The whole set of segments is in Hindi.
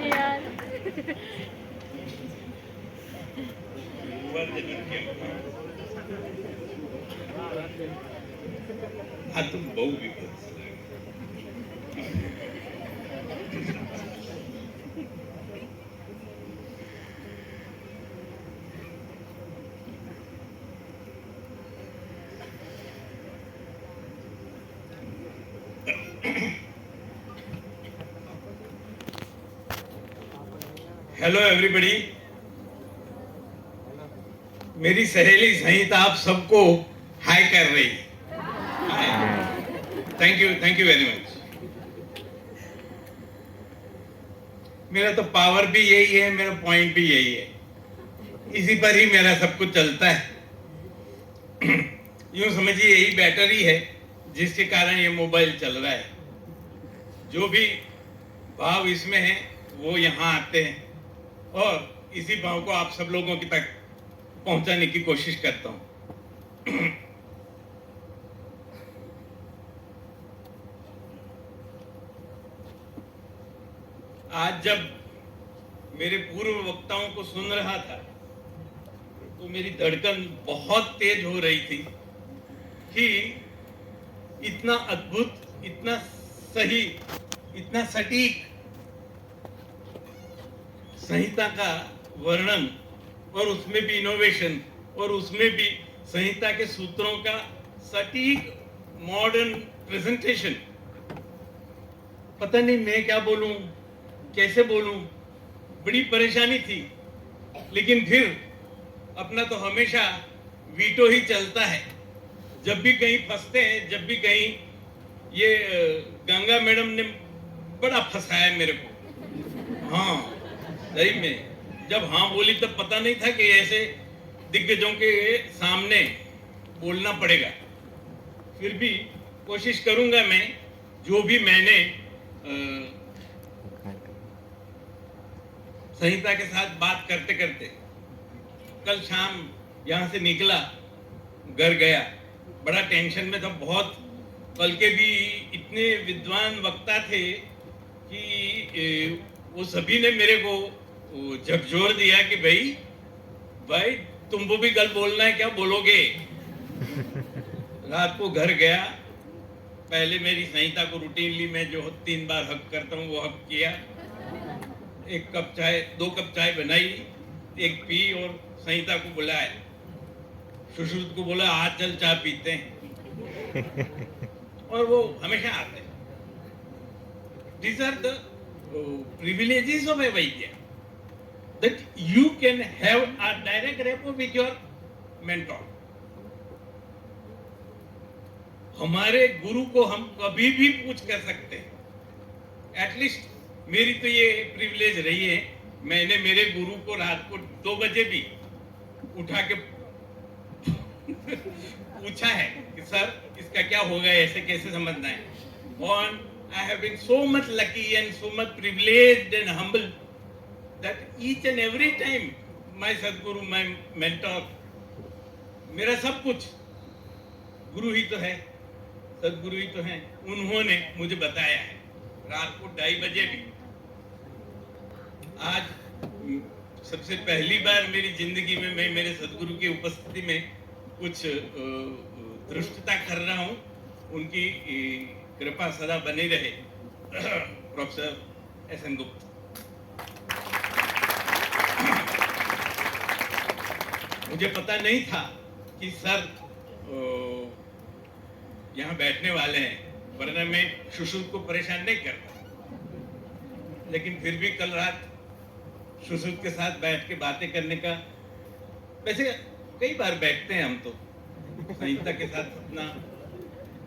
આ તો બહુ વિપત हेलो एवरीबडी, मेरी सहेली संहिता आप सबको हाय कर रही है। Thank you very much. मेरा तो पावर भी यही है, मेरा पॉइंट भी यही है, इसी पर ही मेरा सब कुछ चलता है। यूं समझिए यही बैटरी है जिसके कारण ये मोबाइल चल रहा है। जो भी भाव इसमें है वो यहाँ आते हैं और इसी भाव को आप सब लोगों की तक पहुंचाने की कोशिश करता हूं। आज जब मेरे पूर्व वक्ताओं को सुन रहा था तो मेरी धड़कन बहुत तेज हो रही थी कि इतना अद्भुत, इतना सही, इतना सटीक संहिता का वर्णन और उसमें भी इनोवेशन और उसमें भी संहिता के सूत्रों का सटीक मॉडर्न प्रेजेंटेशन। पता नहीं मैं क्या बोलूं, कैसे बोलूं, बड़ी परेशानी थी। लेकिन फिर अपना तो हमेशा वीटो ही चलता है। जब भी कहीं फंसते हैं, जब भी कहीं ये गंगा मैडम ने बड़ा फंसाया मेरे को। हाँ सही में, जब हाँ बोली तब पता नहीं था कि ऐसे दिग्गजों के सामने बोलना पड़ेगा। फिर भी कोशिश करूंगा मैं, जो भी मैंने संहिता के साथ बात करते करते कल शाम यहाँ से निकला, घर गया, बड़ा टेंशन में था बहुत। कल के भी इतने विद्वान वक्ता थे कि वो सभी ने मेरे को झकझोर दिया कि भाई तुमको भी कल बोलना है, क्या बोलोगे। रात को घर गया, पहले मेरी संहिता को रूटीनली मैं जो 3 बार हक करता हूँ वो हक किया। 1 कप चाय, 2 कप चाय बनाई, 1 पी और संहिता को बुलाया, सुश्रुत को बोला आज चल चाय पीते हैं। और वो हमेशा आते हैं। These are the privileges of a Vaidya, that you can have a direct rapport with your mentor. हमारे गुरु को हम कभी भी पूछ कर सकते हैं। एटलीस्ट मेरी तो ये प्रिविलेज रही है, मैंने मेरे गुरु को रात को 2 बजे भी उठा के पूछा है कि सर इसका क्या होगा, ऐसे कैसे समझना है। और I have been so much lucky and so much privileged and humble that each and every time my Sadguru, my mentor, मेरा सब कुछ गुरु ही तो है, सदगुरु ही तो हैं, उन्होंने मुझे बताया है। रात को 2:30 बजे भी। आज सबसे पहली बार मेरी जिंदगी में मैं मेरे सदगुरु की उपस्थिति में कुछ दृष्टता कर रहा हूँ। उनकी कृपा सदा बनी रहे। Professor SN Gupta. मुझे पता नहीं था कि सर यहाँ बैठने वाले हैं, वरना मैं सुश्रुत को परेशान नहीं करता। लेकिन फिर भी कल रात सुश्रुत के साथ बैठ के बातें करने का, वैसे कई बार बैठते हैं हम तो, संहिता के साथ अपना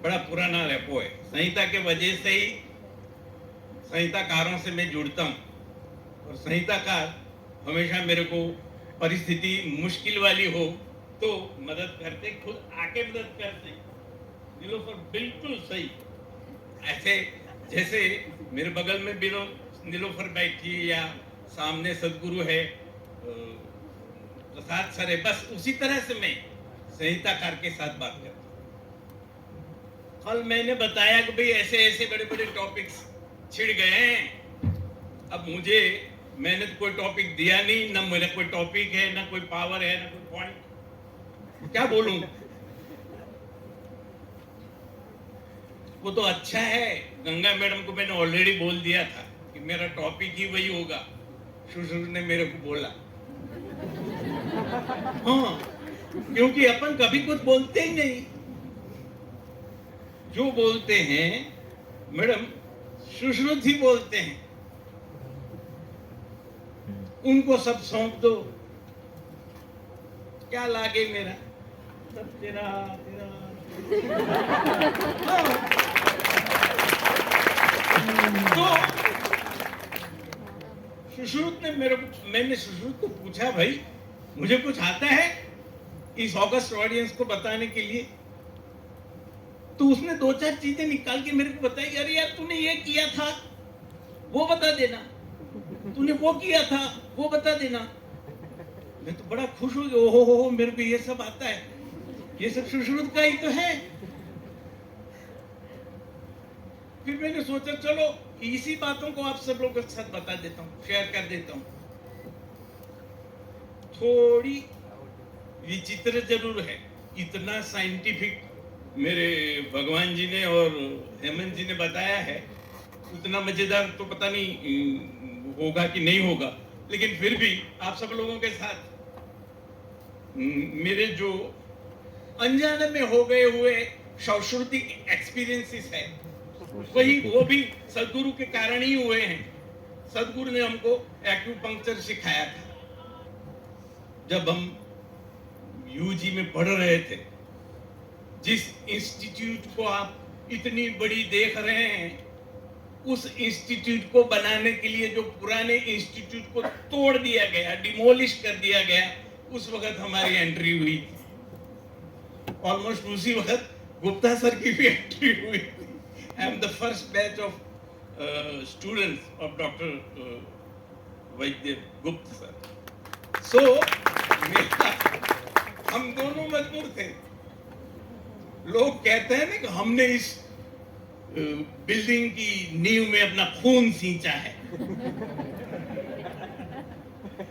बड़ा पुराना रेपो है। संहिता के वजह से ही संहिताकारों से मैं जुड़ता हूँ और संहिताकार हमेशा मेरे को परिस्थिति मुश्किल वाली हो तो मदद करते, खुद आके मदद करते। नीलोफर बिल्कुल सही, ऐसे जैसे मेरे बगल में भी नीलोफर बैठी या सामने सदगुरु है प्रसाद सर है, बस उसी तरह से मैं संहिताकार के साथ बात करता हूँ। कल मैंने बताया कि भाई ऐसे ऐसे बड़े बड़े टॉपिक्स छिड़ गए हैं, अब मुझे, मैंने तो कोई टॉपिक दिया नहीं, ना मेरा कोई टॉपिक है, ना कोई पावर है, ना कोई पॉइंट, क्या बोलूं? वो तो अच्छा है, गंगा मैडम को मैंने ऑलरेडी बोल दिया था कि मेरा टॉपिक ही वही होगा। सुश्रुत ने मेरे को बोला, हाँ, क्योंकि अपन कभी कुछ बोलते ही नहीं, जो बोलते हैं मैडम सुश्रुत ही बोलते हैं, उनको सब सौंप दो, क्या लागे मेरा, सब तेरा तेरा। हाँ। तो सुश्रुत ने मैंने सुश्रुत को पूछा, भाई मुझे कुछ आता है इस ऑगस्ट ऑडियंस को बताने के लिए? तो उसने दो चार चीजें निकाल के मेरे को बताई, अरे यार तूने ये किया था वो बता देना, तूने वो किया था वो बता देना। मैं तो बड़ा खुश हो गया, ओहो हो, मेरे को ये सब आता है, ये सब सुश्रुत का ही तो है। फिर मैंने सोचा चलो इसी बातों को आप सब लोगों के साथ बता देता हूँ, शेयर कर देता हूँ। थोड़ी विचित्र जरूर है, इतना साइंटिफिक मेरे भगवान जी ने और हेमंत जी ने बताया है, उतना मजेदार तो पता नहीं होगा कि नहीं होगा, लेकिन फिर भी आप सब लोगों के साथ मेरे जो अनजाने में हो गए हुए सांस्कृतिक एक्सपीरियंसेस है, वही वो भी सदगुरु के कारण ही हुए हैं। सदगुरु ने हमको एक्यूपंक्चर सिखाया था जब हम यूजी में पढ़ रहे थे। जिस इंस्टीट्यूट को आप इतनी बड़ी देख रहे हैं, उस इंस्टीट्यूट को बनाने के लिए जो पुराने इंस्टीट्यूट को तोड़ दिया गया, डिमोलिश कर दिया गया, उस वक्त हमारी एंट्री हुई थी। ऑलमोस्ट उसी वक्त गुप्ता सर की भी एंट्री हुई थी। I am the first batch of students of Dr. Vaidya Gupta sir. So, हम दोनों मजबूर थे। लोग कहते हैं ना कि हमने इस बिल्डिंग की नींव में अपना खून सींचा है।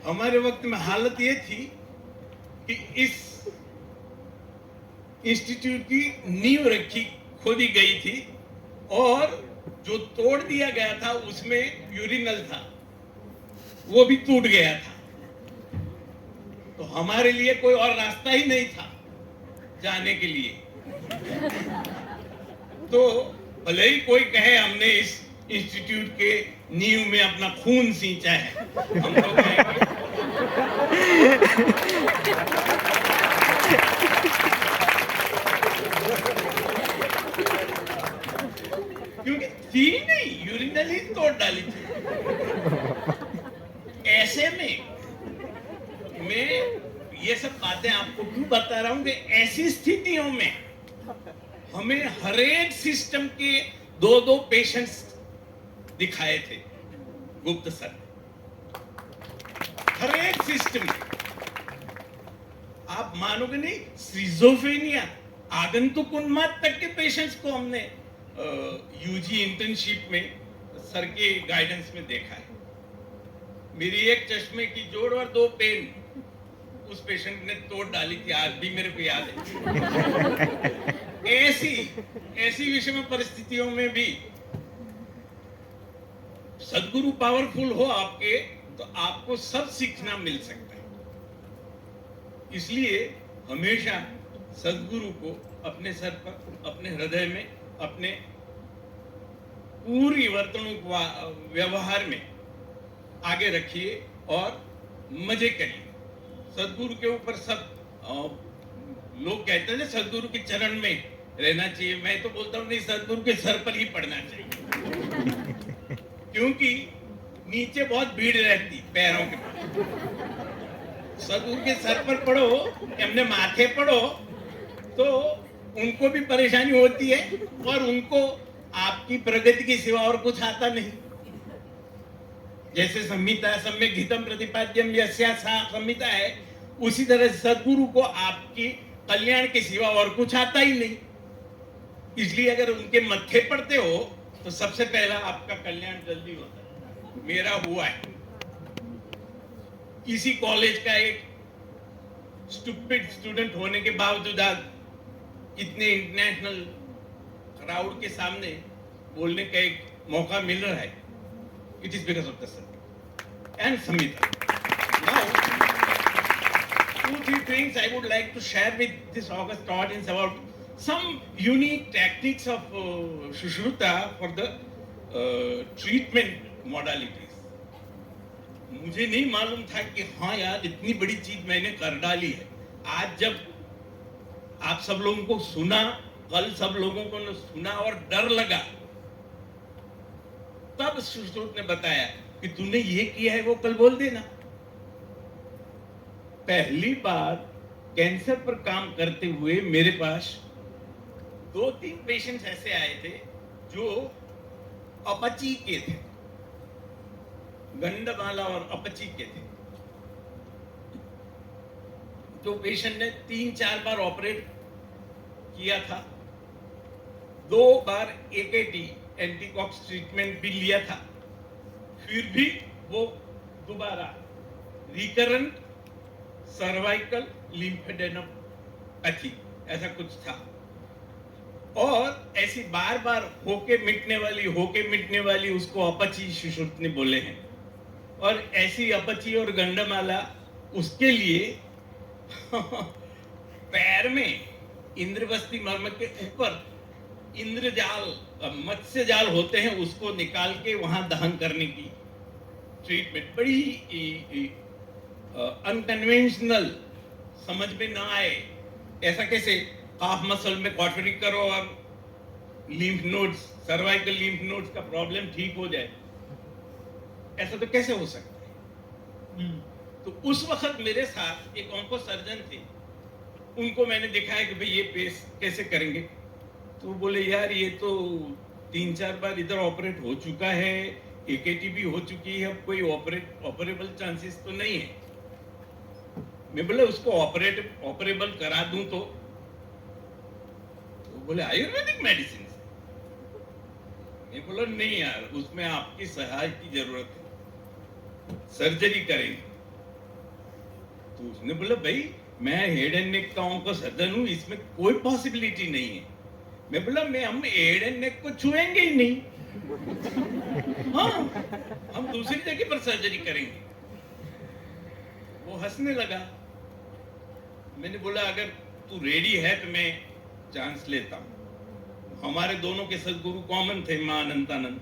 हमारे वक्त में हालत ये थी कि इस इंस्टीट्यूट की नींव रखी खोदी गई थी और जो तोड़ दिया गया था उसमें यूरिनल था, वो भी टूट गया था। तो हमारे लिए कोई और रास्ता ही नहीं था जाने के लिए। तो भले ही कोई कहे हमने इस इंस्टीट्यूट के नींव में अपना खून सींचा है, हम लोग कहेंगे क्योंकि थी नहीं, यूरिनल ही तोड़ डाली थी। ऐसे में मैं ये सब बातें आपको क्यों बता रहा हूं कि ऐसी स्थितियों में हमें हर एक सिस्टम के दो दो पेशेंट्स दिखाए थे गुप्त सर। हर एक सिस्टम, आप मानोगे नहीं, सिजोफ्रेनिया, आगंतुक उन्माद तक के पेशेंट्स को हमने यूजी इंटर्नशिप में सर के गाइडेंस में देखा है। मेरी एक चश्मे की जोड़ और दो पेन उस पेशेंट ने तोड़ डाली थी, आज भी मेरे को याद है। ऐसी विषम परिस्थितियों में भी सदगुरु पावरफुल हो आपके, तो आपको सब सीखना मिल सकता है। इसलिए हमेशा सदगुरु को अपने सर पर, अपने हृदय में, अपने पूरी वर्तणूक व्यवहार में आगे रखिए और मजे करिए। सदगुरु के ऊपर सब लोग कहते हैं ना सदगुरु के चरण में रहना चाहिए, मैं तो बोलता हूँ नहीं, सदगुरु के सर पर ही पड़ना चाहिए। क्योंकि नीचे बहुत भीड़ रहती पैरों के पास। सदगुरु के सर पर पढ़ो, अपने माथे पढ़ो, तो उनको भी परेशानी होती है और उनको आपकी प्रगति के सिवा और कुछ आता नहीं। जैसे संहिता सम्यक हितम प्रतिपाद्यम यस्या संहिता है, उसी तरह सदगुरु को आपकी कल्याण के सिवा और कुछ आता ही नहीं। इसलिए अगर उनके मत्थे पड़ते हो तो सबसे पहला आपका कल्याण जल्दी होता है। मेरा हुआ है। किसी कॉलेज का एक स्टूपिड स्टूडेंट होने के बावजूद आज इतने इंटरनेशनल क्राउड के सामने बोलने का एक मौका मिल रहा है। It is because of the sir and Samita. Now 2-3 things I would like to share with this August audience about some unique techniques of Sushruta for the treatment modalities. मुझे नहीं मालूम था कि हाँ यार इतनी बड़ी चीज मैंने कर डाली है। आज जब आप सब लोगों को सुना, कल सब लोगों को सुना और डर लगा, तब सुश्रुत ने बताया कि तूने ये किया है वो कल बोल देना। पहली बार कैंसर पर काम करते हुए मेरे पास 2-3 पेशेंट्स ऐसे आए थे जो अपची के थे, गंडमाला और अपची के थे। जो पेशेंट ने 3-4 बार ऑपरेट किया था, 2 बार एकेटी एंटीकॉक्स ट्रीटमेंट भी लिया था, फिर भी वो दोबारा रिकरेंट सर्वाइकल लिम्फेडेनोपैथी ऐसा कुछ था। और ऐसी बार बार होके मिटने वाली उसको अपची सुश्रुत ने बोले हैं। और ऐसी अपची और गंडमाला उसके लिए पैर में इंद्रवस्ती मर्म के ऊपर इंद्रजाल मत्स्य जाल होते हैं, उसको निकाल के वहां दहन करने की ट्रीटमेंट बड़ी अनकन्वेंशनल, समझ में ना आए। ऐसा कैसे काफ मसल में कॉटरी करो और lymph nodes, cervical lymph nodes का प्रॉब्लम ठीक हो जाए, ऐसा तो कैसे हो सकता है। तो उस वक्त मेरे साथ एक ऑन्को सर्जन थे, उनको मैंने दिखाया कि भाई ये पेश कैसे करेंगे। तो बोले यार ये तो 3-4 बार इधर ऑपरेट हो चुका है, एकेटी भी हो चुकी है, अब कोई ऑपरेबल चांसेस तो नहीं है। मैं बोले उसको ऑपरेबल करा दूं तो बोले आयुर्वेदिक मेडिसिन। मैं बोला नहीं यार, उसमें आपकी सहाय की जरूरत है, सर्जरी करेंगे। तो उसने बोला भाई मैं हेड एंड नेक का ऑन्को सर्जन हूं, इसमें कोई पॉसिबिलिटी नहीं है। मैं बोला हम हेड एंड नेक को छुएंगे ही नहीं, हाँ हम दूसरी जगह पर सर्जरी करेंगे। वो हंसने लगा। मैंने बोला अगर तू रेडी है तो मैं चांस लेता हूं। हमारे दोनों के सदगुरु कॉमन थे, मां अनंतानंद,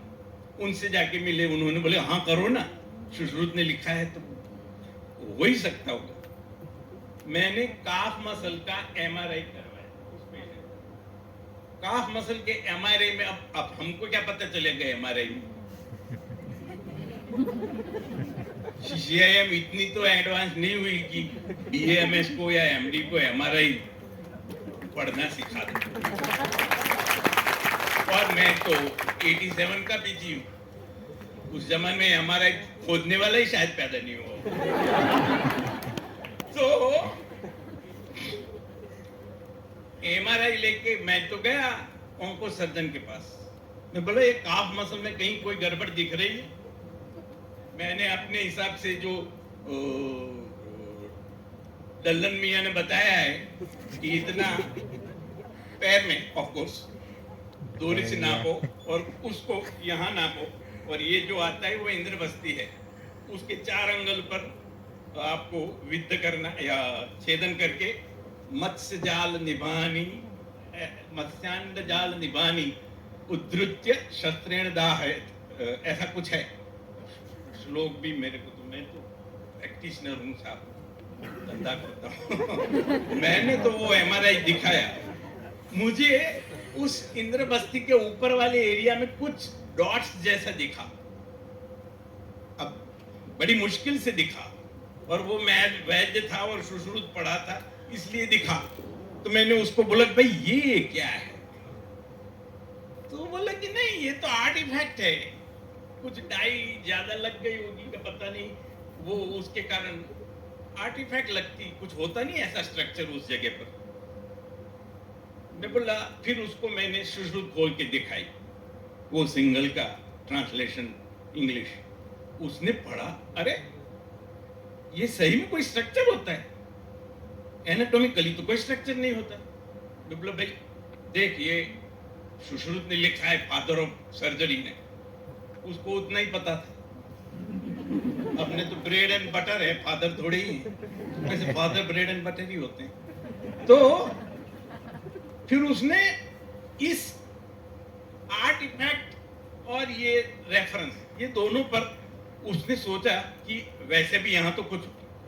उनसे जाके मिले। उन्होंने बोले हाँ करो ना, सुश्रुत ने लिखा है तो हो ही सकता होगा। मैंने काफ मसल का एमआरआई करवाया उस पेशेंट। काफ मसल के एमआरआई में अब हमको क्या पता चलेगा एमआरआई में, सीसीआईएम इतनी तो एडवांस नहीं हुई कि बीएमएस को या एमडी को एमआरआई पढ़ना सिखा दे। और मैं तो 87 का बीजी हूं, उस जमाने में एमआरआई खोदने वाला ही शायद पैदा नहीं हुआ। तो एमआरआई लेके मैं तो गया ऑन्को सर्जन के पास। मैं बोला ये काफ मसल में कहीं कोई गड़बड़ दिख रही है। मैंने अपने हिसाब से जो दल्लन मियां ने बताया है कि इतना पैर में ऑफ कोर्स दूरी से नापो और उसको यहाँ नापो, और ये जो आता है वो इंद्रवस्ती है, उसके 4 अंगल पर आपको विद्ध करना या छेदन करके मत्स्य जाल निभानी, मत्स्यांड जाल निभानी उद्धृत्य शस्त्रेण दाह, ऐसा कुछ है श्लोक भी मेरे को, तो मैं तो प्रैक्टिशनर हूँ साहब, धंधा करता हूँ। मैंने तो वो एमआरआई दिखाया, मुझे उस इंद्रबस्ती के ऊपर वाले एरिया में कुछ डॉट्स जैसा दिखा। अब बड़ी मुश्किल से दिखा, और वो मैं वैद्य था और सुश्रुत पढ़ा था इसलिए दिखा। तो मैंने उसको बोला भाई ये क्या है, तो बोला कि नहीं ये तो आर्टिफैक्ट है, कुछ डाई ज्यादा लग गई होगी का पता नहीं, वो उसके कारण आर्टिफैक्ट लगती, कुछ होता नहीं ऐसा स्ट्रक्चर उस जगह पर। मैं बोला, फिर उसको मैंने सुश्रुत खोल के दिखाई, वो सिंगल का ट्रांसलेशन इंग्लिश, उसने पढ़ा, अरे ये सही में कोई स्ट्रक्चर होता है, एनाटॉमिकली तो कोई स्ट्रक्चर नहीं होता। विप्लव भाई देख, ये सुश्रुत ने लिखा है फादर ऑफ सर्जरी ने, उसको उतना ही पता था। अपने तो ब्रेड एंड बटर है, फादर थोड़े ही है, वैसे फादर ब्रेड एंड बटर ही होते हैं। तो फिर उसने इस आर्टिफैक्ट और ये रेफरेंस, ये दोनों पर उसने सोचा कि वैसे भी यहाँ तो कुछ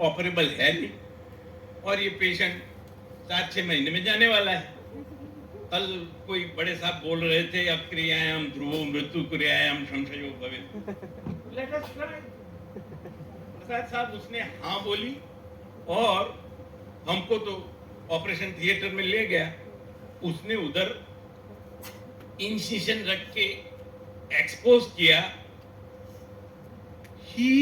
ऑपरेबल है नहीं, और ये पेशेंट 4-6 महीने में जाने वाला है। कल कोई बड़े साहब बोल रहे थे, अब क्रियायाम ध्रुवो मृत्यु क्रियायाम संशयो भवेत्, लेट अस ट्राई। प्रसाद साहब उसने हाँ बोली, और हमको तो ऑपरेशन थिएटर में ले गया। उसने उधर इंसिशन रख के एक्सपोज किया। He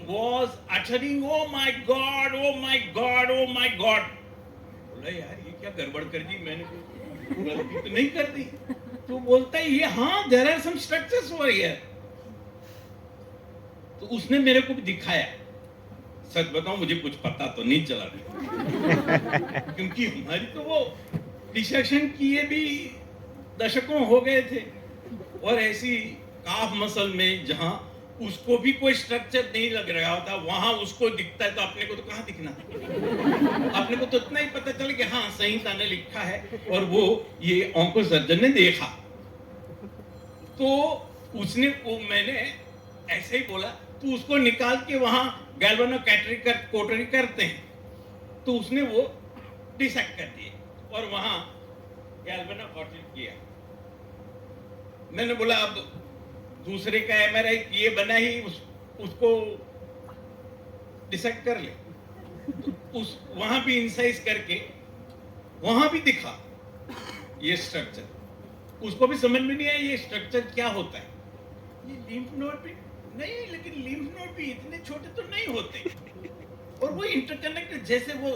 was uttering, "Oh my God, oh my God, oh my God." बोला यार ये क्या गड़बड़ कर दी, मैंने कोई गलती तो नहीं कर दी। तो बोलता है ये हाँ, there are some structures over here। तो उसने मेरे को भी दिखाया। सच बताऊं मुझे कुछ पता तो नहीं चला क्योंकि हमारी तो वो डिसेक्शन किए भी दशकों हो गए थे, और ऐसी काफ मसल में जहां उसको भी कोई स्ट्रक्चर नहीं लग रहा होता, वहां उसको दिखता है, तो अपने को तो कहां दिखना। अपने को तो इतना ही पता चले कि हाँ संहिता ने लिखा है, और वो ये ऑन्को सर्जन ने देखा। तो उसने वो मैंने ऐसे ही बोला, तो उसको निकाल के वहां गैल्वेनो कोटरी करते हैं, तो उसने वो डिसेक्ट कर दिए और वहां गैल्वेनो कोटरी किया। मैंने बोला अब दूसरे का एमआरआई किए बना ही उसको डिसेक्ट कर ले। तो उस वहां भी इंसाइज करके वहां भी दिखा ये स्ट्रक्चर। उसको भी समझ में नहीं आया ये स्ट्रक्चर क्या होता है। ये लिम्फ नोड भी नहीं, लेकिन लिम्फ नोड भी इतने छोटे तो नहीं होते, और वो इंटरकनेक्टेड, जैसे वो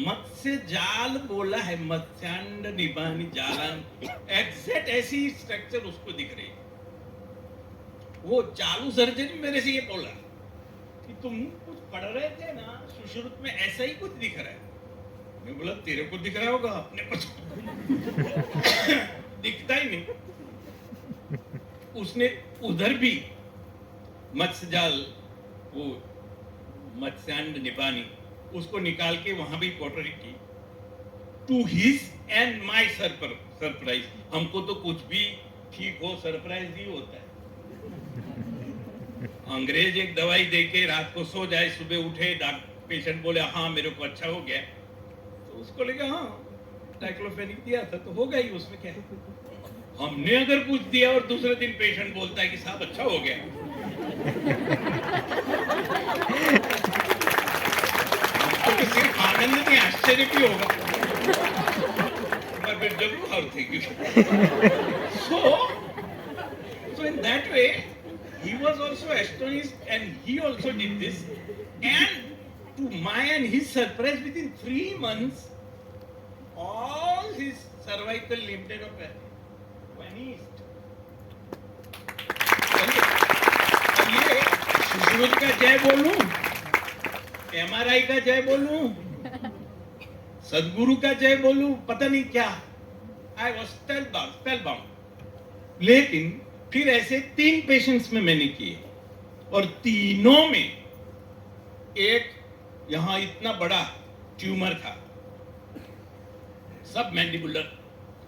मत्स्य जाल बोला है, मत्स्यांड निबानी जालान, एग्जैक्ट ऐसी स्ट्रक्चर उसको दिख रही है। वो चालू सर्जरी मेरे से ये बोला कि तुम कुछ पढ़ रहे थे ना सुश्रुत में, ऐसा ही कुछ दिख रहा है। मैं बोला तेरे को दिख रहा होगा, अपने को दिखता ही नहीं। उसने उधर भी मत्स्य जाल, वो मत्स्यांड निबानी, उसको निकाल के वहां भी कोटरी की। To his and my surprise, हमको तो कुछ भी ठीक हो सरप्राइज ही होता है। अंग्रेज एक दवाई देके रात को सो जाए, सुबह उठे पेशेंट बोले हाँ मेरे को अच्छा हो गया, तो उसको लगा हाँ डाइक्लोफेनिक दिया था तो हो गया ही, उसमें क्या है। हमने अगर कुछ दिया और दूसरे दिन पेशेंट बोलता है कि साहब अच्छा हो गया, तो सिर्फ आनंद नहीं आश्चर्य भी होगा, पर फिर जरूर और thank you. So in that way he was also astonished, and he also did this, and to my and his surprise, within 3 months all his cervical lymph node vanished। अब ये सुश्रुत का जय बोलूं, एमआरआई का जय बोलूं, सदगुरु का जय बोलूं, पता नहीं क्या, आई वॉज स्पेलबाउंड। लेकिन फिर ऐसे 3 पेशेंट्स में मैंने किए, और तीनों में एक यहां इतना बड़ा ट्यूमर था, सब मैंडिबुलर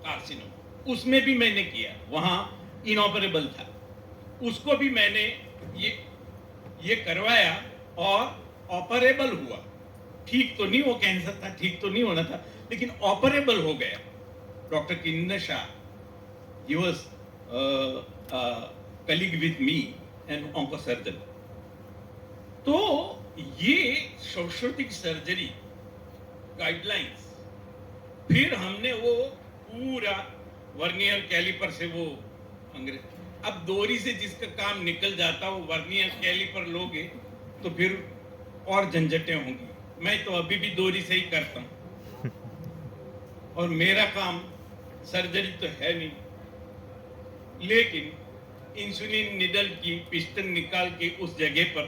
कार्सिनोम, उसमें भी मैंने किया, वहां इनऑपरेबल था, उसको भी मैंने ये करवाया और ऑपरेबल हुआ। ठीक तो नहीं, वो कैंसर था, ठीक तो नहीं होना था, लेकिन ऑपरेबल हो गया। Doctor Kinnar Shah, he was colleague with me and oncosurgeon। तो ये सांस्कृतिक सर्जरी गाइडलाइंस, फिर हमने वो पूरा वर्नियर कैलिपर से वो अंग्रेज, अब डोरी से जिसका काम निकल जाता वो वर्नियर कैलिपर लोगे तो फिर और झंझटें होंगी। मैं तो अभी भी डोरी से ही करता हूं, और मेरा काम सर्जरी तो है नहीं, लेकिन इंसुलिन निडल की पिस्टन निकाल के उस जगह पर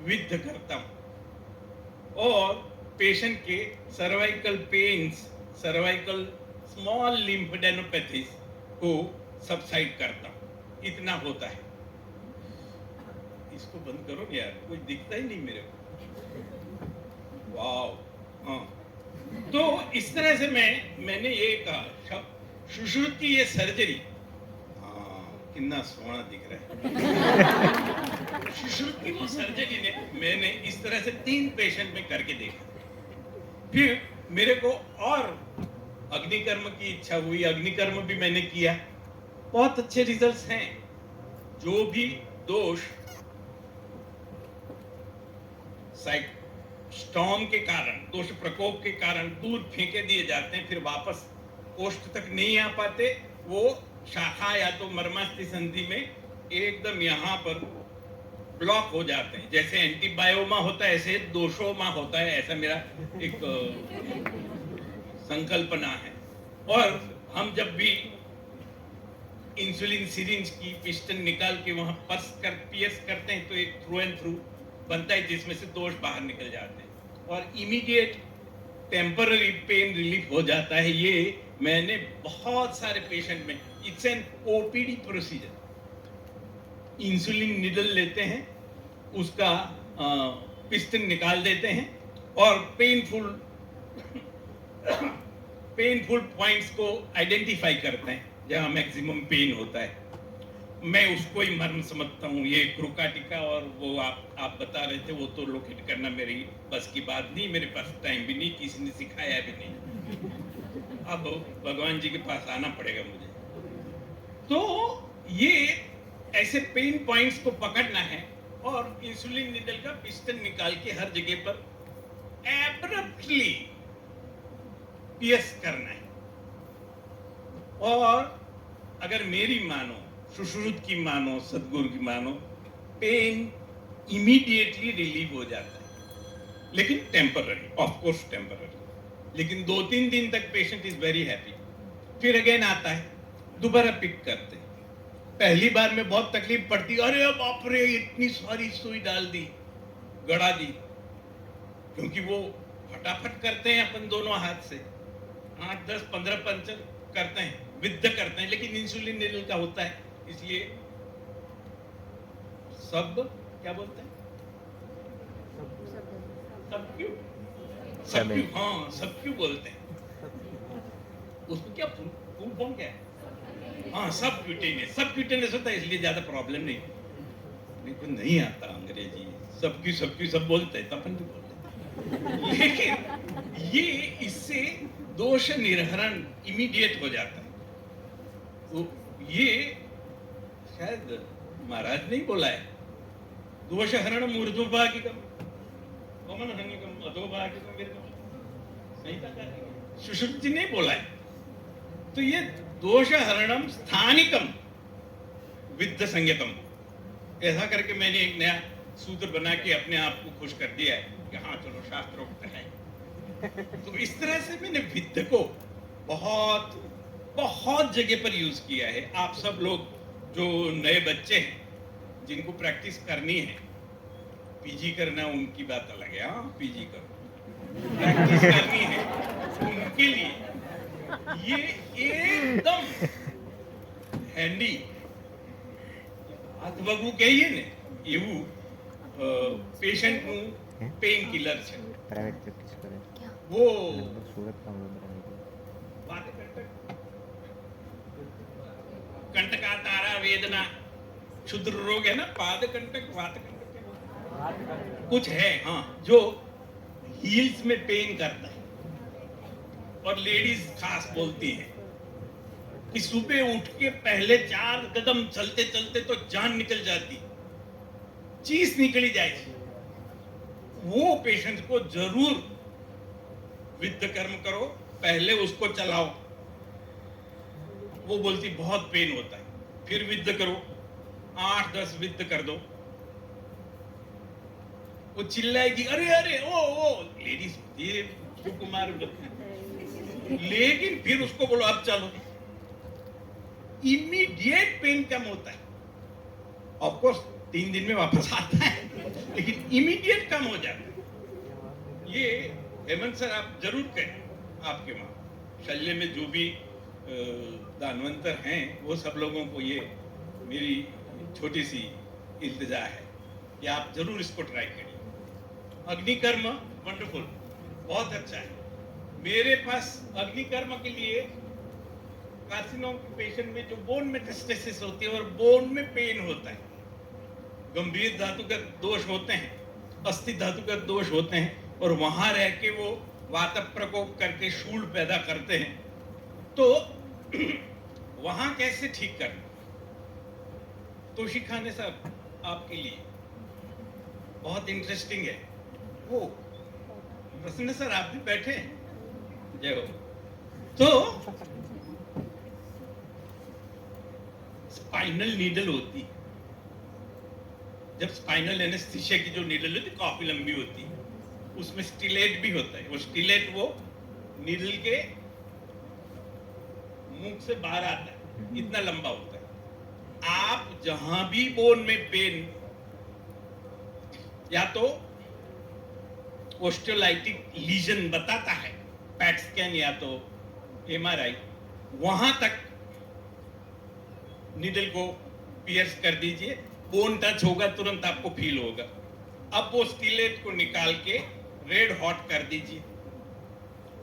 विद्ध करता हूं और पेशेंट के सर्वाइकल पेन्स, सर्वाइकल स्मॉल लिम्फेडेनोपैथीज को सबसाइड करता हूं। इतना होता है। इसको बंद करो यार, कोई दिखता ही नहीं मेरे को। वाह, हाँ। तो इस तरह से मैंने ये कहा सुश्रुत की ये सर्जरी, हाँ कितना सोना दिख रहा है। सुश्रुत की वो सर्जरी ने मैंने इस तरह से 3 पेशेंट में करके देखा। फिर मेरे को और अग्निकर्म की इच्छा हुई, अग्निकर्म भी मैंने किया, बहुत अच्छे रिजल्ट्स हैं। जो भी दोष स्टॉर्म के कारण, दोष प्रकोप के कारण दूर फेंके दिए जाते हैं, फिर वापस कोष्ठ तक नहीं आ पाते, वो शाखा या तो मर्मास्थि संधि में एकदम यहाँ पर ब्लॉक हो जाते हैं। जैसे एंटीबायोमा होता है ऐसे दोषोमा होता है, ऐसा मेरा एक संकल्पना है। और हम जब भी इंसुलिन सिरिंज की पिस्टन निकाल के वहां पियर्स करते हैं तो एक थ्रू एंड थ्रू बनता है जिसमें से दोष बाहर निकल जाते हैं और इमीडिएट टेम्पररी पेन रिलीफ हो जाता है। ये मैंने बहुत सारे पेशेंट में, it's an OPD procedure. Insulin needle लेते हैं, उसका पिस्टन निकाल देते हैं और पेनफुल पॉइंट्स को आइडेंटिफाई करते हैं जहां मैक्सिमम पेन होता है। मैं उसको ही मर्म समझता हूँ। ये क्रोकाटिका और वो आप बता रहे थे, वो तो लोकेट करना मेरी बस की बात नहीं, मेरे पास टाइम भी नहीं, किसी ने सिखाया भी नहीं। अब भगवान जी के पास आना पड़ेगा मुझे। तो ये ऐसे पेन पॉइंट्स को पकड़ना है और इंसुलिन निडल का पिस्टन निकाल के हर जगह पर एब्रप्टली पियर्स करना है। और अगर मेरी मानो, सुश्रुत की मानो, सदगुरु की मानो, पेन इमीडिएटली रिलीव हो जाता है, लेकिन टेम्पररी, ऑफ कोर्स टेम्पररी। लेकिन 2-3 दिन तक पेशेंट इज वेरी हैप्पी। फिर अगेन आता है, दोबारा पिक करते हैं। पहली बार में बहुत तकलीफ पड़ती, अरे बाप रे इतनी सारी सुई डाल दी, गड़ा दी, क्योंकि वो फटाफट करते हैं अपन दोनों हाथ से, 8, 10, 15 पंचर करते हैं, विद्ध करते हैं, लेकिन इंसुलिन निडल का होता है, इसलिए सब क्या बोलते हैं, सब क्यों, हाँ सब क्यों बोलते हैं, उसको क्या फुल फॉर्म क्या है, हाँ सब क्यूटेनियस होता है, इसलिए ज्यादा प्रॉब्लम नहीं। मेरे को नहीं आता अंग्रेजी, सब बोलते हैं, तो अपन भी बोलते हैं, लेकिन ये इससे दोष निर्हरण इमीडिएट हो जाता है। तो ये शायद महाराज ने बोला है, दोष हरण मूर्धभागिकम वमन हनिकम अधोभागिकम विरकम, सुश्रुत जी ने बोला है। तो ये दोष हरणम स्थानिकम विद्ध संज्ञकम, ऐसा करके मैंने एक नया सूत्र बना के अपने आप को खुश कर दिया है कि हाँ चलो शास्त्रोक्त है। तो इस तरह से मैंने विद्ध को बहुत बहुत जगह पर यूज किया है। आप सब लोग जो नए बच्चे हैं, जिनको प्रैक्टिस करनी है, पीजी करना उनकी बात अलग है, हाँ पीजी करो, प्रैक्टिस करनी है उनके लिए ये एकदम हैंडी अथवा कहिए ने એવું पेशेंट નું पेन किलर છે। प्राइवेट प्रैक्टिस करे वो सूरत का कंटका तारा वेदना क्षुद्र रोग है ना, पाद कंटक वात कंटक कुछ है, हाँ जो हील्स में पेन करता है। और लेडीज खास बोलती हैं कि सुबह उठ के पहले 4 कदम चलते चलते तो जान निकल जाती, चीज निकली जाएगी। वो पेशेंट को जरूर विद्ध कर्म करो, पहले उसको चलाओ। वो बोलती बहुत पेन होता है, फिर विद्ध करो, 8-10 विद्ध कर दो। वो चिल्लाएगी अरे अरे ओ लेडीज, ये कुमार, लेकिन फिर उसको बोलो अब चलो, इमीडिएट पेन कम होता है। ऑफ कोर्स 3 दिन में वापस आता है, लेकिन इमीडिएट कम हो जाता है। ये हेमंत सर आप जरूर करें, आपके वहां शल्य में जो भी दानवंतर हैं वो सब लोगों को ये मेरी छोटी सी इल्तिजा है कि आप जरूर इसको ट्राई करिए। अग्निकर्म वंडरफुल, बहुत अच्छा है। मेरे पास अग्निकर्म के लिए कार्सिनोम के पेशेंट में जो बोन मेटास्टेसिस होती है और बोन में पेन होता है, गंभीर धातुगत दोष होते हैं, अस्थि धातुगत दोष होते हैं और वहां रह के वो वात प्रकोप करके शूल पैदा करते हैं, तो वहां कैसे ठीक करना। तोशी खाने साहब आपके लिए बहुत इंटरेस्टिंग है वो। प्रसन्न सर आप भी बैठे हैं, जय हो। तो स्पाइनल नीडल होती है, जब स्पाइनल एनेस्थीसिया की जो नीडल होती है काफी लंबी होती है, उसमें स्टिलेट भी होता है। वो स्टिलेट वो नीडल के मुंह से बाहर आता है, इतना लंबा होता है। आप जहां भी बोन में पेन, या तो ओस्टियोलाइटिक लीजन बताता है पैट स्कैन या तो एमआरआई, वहां तक नीडल को पियर्स कर दीजिए, बोन टच होगा तुरंत आपको फील होगा। अब वो स्टिलेट को निकाल के रेड हॉट कर दीजिए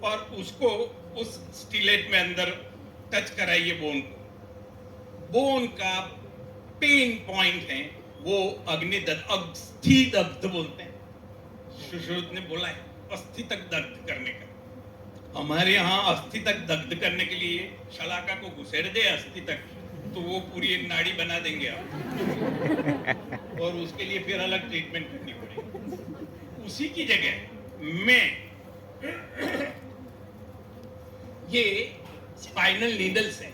और उसको उस स्टिलेट में अंदर टच कराइए बोन को। बोन का पेन पॉइंट है वो अग्निदग्ध, अस्थि दग्ध बोलते हैं। सुश्रुत ने बोला है अस्थि तक दग्ध करने का। हमारे यहाँ अस्थि तक दग्ध करने के लिए शलाका को घुसेड़ दे अस्थि तक, तो वो पूरी एक नाड़ी बना देंगे आप और उसके लिए फिर अलग ट्रीटमेंट करनी पड़ेगी। उसी की जगह में ये स्पाइनल नीडल्स है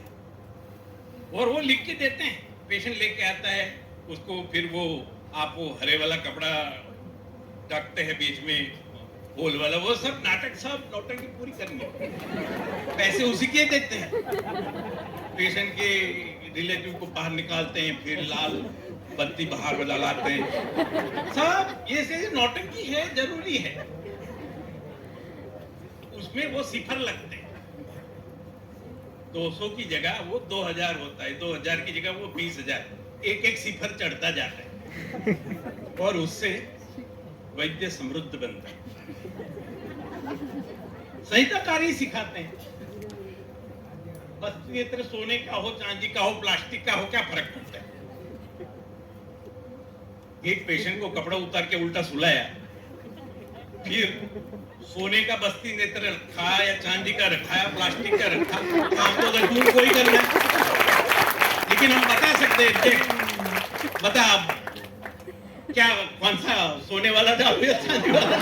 और वो लिख के देते हैं, पेशेंट लेके आता है उसको, फिर वो आप वो हरे वाला कपड़ा ढकते हैं बीच में होल वाला, वो सब नाटक सब नौटंकी पूरी करनी है। पैसे उसी के देते हैं, पेशेंट के रिलेटिव को बाहर निकालते हैं, फिर लाल बत्ती बाहर लाते हैं, सब ये से नौटंकी है, जरूरी है। उसमें वो सिफर लगते हैं, 200 की जगह वो 2000 होता है, 2000 की जगह वो 20,000, एक एक सिफर चढ़ता जाता है और उससे वैद्य समृद्ध बनता है। संहिताकारी सिखाते हैं, बस नेत्र सोने का हो, चांदी का हो, प्लास्टिक का हो, क्या फर्क पड़ता है। एक पेशेंट को कपड़ा उतार के उल्टा सुलाया, फिर सोने का बस्ती नेत्र रखा या चांदी का रखा या प्लास्टिक का रखा, काम तो जरूर कोई करना है, लेकिन हम बता सकते हैं, देख बता अब क्या कौन सा सोने वाला था या चांदी वाला।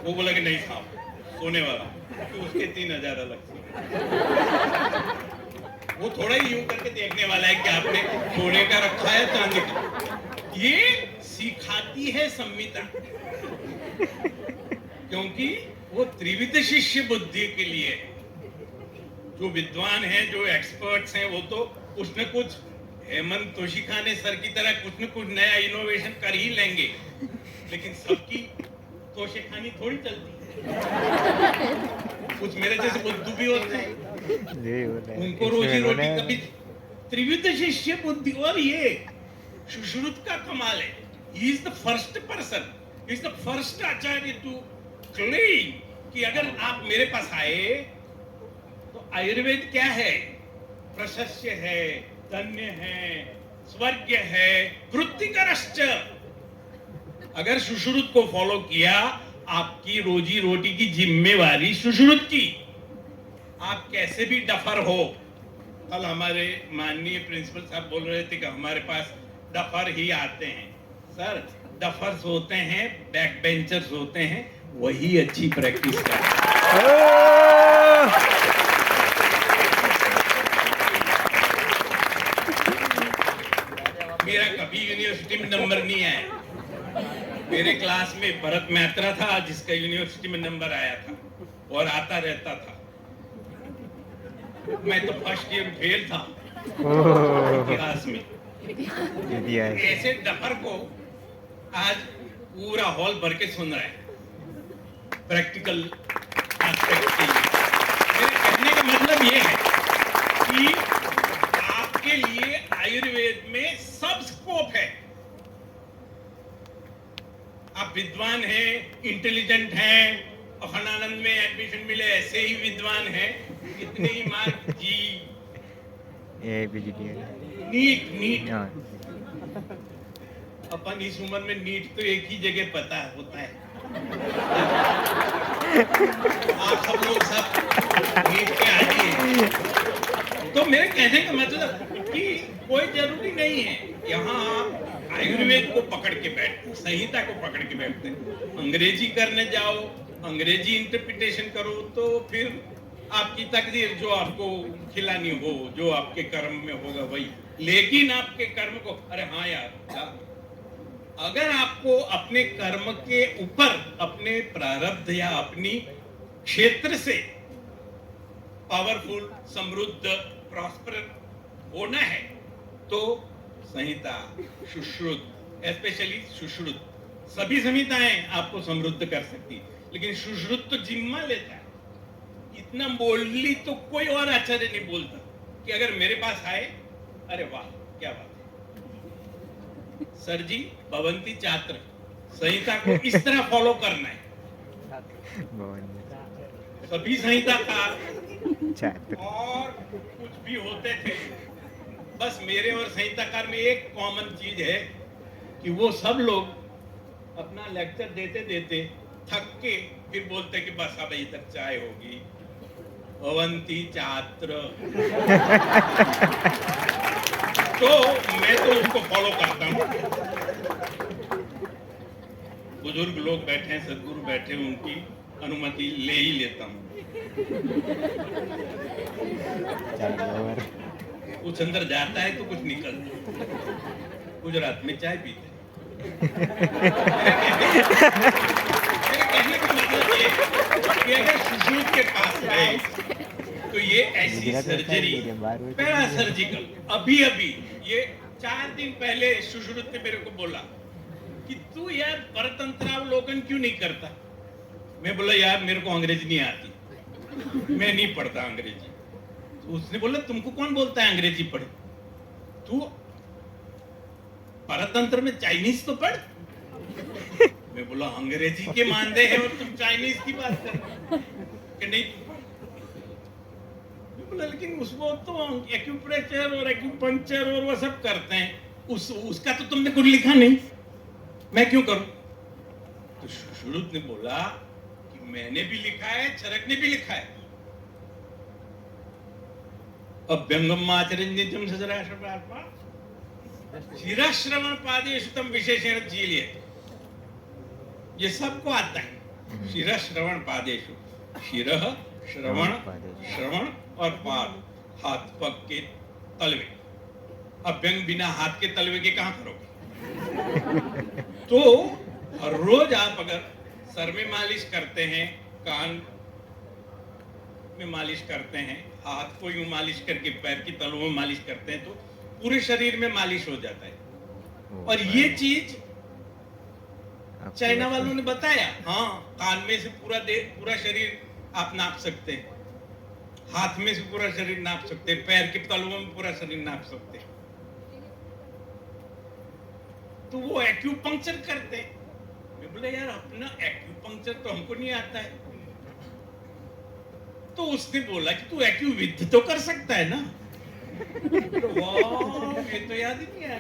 वो बोला कि नहीं साहब सोने वाला, तो उसके 3000 अलग से। वो थोड़ा ही यूं करके देखने वाला है कि आपने सोने का रखा है चांदी का। ये सिखाती है संहिता, क्योंकि वो त्रिविध शिष्य बुद्धि के लिए, जो विद्वान हैं, जो एक्सपर्ट्स हैं, वो तो कुछ न कुछ हेमंत तोशिखाने सर की तरह कुछ न कुछ नया इनोवेशन कर ही लेंगे, लेकिन सबकी तोशिखानी थोड़ी चलती है। कुछ मेरे जैसे बुद्धू भी होते हैं, उनको रोजी रोटी कभी त्रिविध शिष्य बुद्धि। और ये सुश्रुत का कमाल है, he is the first person, he is the first acharya to claim कि अगर आप मेरे पास आए तो आयुर्वेद क्या है, प्रशस्य है, धन्य है, स्वर्ग है, कृत्तिकरश्च। अगर सुश्रुत को फॉलो किया, आपकी रोजी रोटी की जिम्मेवारी सुश्रुत की। आप कैसे भी डफर हो, कल हमारे माननीय प्रिंसिपल साहब बोल रहे थे कि हमारे पास डफर ही आते हैं। सर डफर्स होते हैं, बैक बेंचर्स होते हैं, वही अच्छी प्रैक्टिस करते हैं। मेरा कभी यूनिवर्सिटी में नंबर नहीं आया। मेरे क्लास में भरत मैत्रा था जिसका यूनिवर्सिटी में नंबर आया था और आता रहता था। मैं तो फर्स्ट ईयर फेल था ओह इतिहास में। इतिहास ऐसे डफर को आज पूरा हॉल भर के सुन रहा है प्रैक्टिकल एस्पेक्ट के लिए। मेरे कहने का मतलब ये है कि आपके लिए आयुर्वेद में सब स्कोप है। आप विद्वान हैं, इंटेलिजेंट हैं, अखंडानंद में एडमिशन मिले ऐसे ही विद्वान हैं, कितने ही मार्क जी, एआईपीजीटी नीट हाँ अपन इस उम्र में नीट तो एक ही जगह पता होता है। आप सब लोग सब नीट के आदि हैं। तो मेरे कहने का मतलब कि कोई जरूरी नहीं है यहाँ आप आयुर्वेद को पकड़ के बैठते, संहिता को पकड़ के बैठते, अंग्रेजी करने जाओ, अंग्रेजी इंटरप्रिटेशन करो, तो फिर आपकी तकदीर जो आपको खिलानी हो, जो आपके कर्म में होगा वही। लेकिन आपके कर्म को, अरे हाँ यार, अगर आपको अपने कर्म के ऊपर अपने प्रारब्ध या अपनी क्षेत्र से पावरफुल, समृद्ध, प्रॉस्पर होना है तो संहिता, सुश्रुत, स्पेशली सुश्रुत, सभी संहिताएं आपको समृद्ध कर सकती है, लेकिन सुश्रुत तो जिम्मा लेता है। इतना बोल्डली तो कोई और आचार्य नहीं बोलता कि अगर मेरे पास आए, अरे वाह क्या बात है सर जी, भवंती छात्र, संहिता को इस तरह फॉलो करना है। सभी संहिताकार छात्र और कुछ भी होते थे, बस मेरे और संहिताकार में एक कॉमन चीज है कि वो सब लोग अपना लेक्चर देते देते थक के फिर बोलते कि बस अब इधर चाय होगी, भवंती छात्र। तो मैं तो उसको फॉलो करता हूँ। बुजुर्ग लोग बैठे हैं, सदगुरु बैठे हैं, उनकी अनुमति ले ही लेता हूँ। कुछ अंदर जाता है तो कुछ निकलता है। गुजरात में चाय पीते हैं। मेरे कहने का मतलब ये कि अगर सुश्रुत के पास गए तो ये ऐसी सर्जरी, पैरा सर्जिकल, अभी ये 4 दिन पहले सुश्रुत ने मेरे को बोला कि तू यार परतंत्रावलोकन क्यों नहीं करता। मैं बोला यार मेरे को अंग्रेजी नहीं आती, मैं नहीं पढ़ता अंग्रेजी। तो उसने बोला तुमको कौन बोलता है अंग्रेजी पढ़े, तू परतंत्र में चाइनीज तो पढ़। मैं बोला अंग्रेजी के मानदे हैं और तुम चाइनीज की बात कर कि नहीं। मैं बोला लेकिन उसको तो एक्यूप्रेशर और एक्यूपंक्चर और वो सब करते हैं, उसका तो तुमने कुछ लिखा नहीं, मैं क्यों करूं। तो सुश्रुत ने बोला कि मैंने भी लिखा है, चरक ने भी लिखा है। अभ्यंगमाचरन्यतम सजराश्रवात्मा शिरश्रवण पादेषु तम विशेषण जीलिए। ये सबको आता है। शिरश्रवण पादेषु, शिरः श्रवण, श्रवण और पाद, हाथ पग के तलवे। अभ्यंग बिना हाथ के तलवे के कहां करोगे। तो हर रोज आप अगर सर में मालिश करते हैं, कान में मालिश करते हैं, हाथ को यूं मालिश करके पैर की तलवों में मालिश करते हैं, तो पूरे शरीर में मालिश हो जाता है। और ये चीज चाइना वालों ने बताया। हाँ, कान में से पूरा शरीर आप नाप सकते हैं, हाथ में से पूरा शरीर नाप सकते हैं, पैर के तलवों में पूरा शरीर नाप सकते हैं। तो वो एक्यूपंक्चर करते हैं। मैं बोले यार अपना एक्यूपंक्चर तो हमको नहीं आता है। तो उसने बोला कि तू एक्यूविद तो कर सकता है ना। वाह, ये तो याद ही नहीं आया।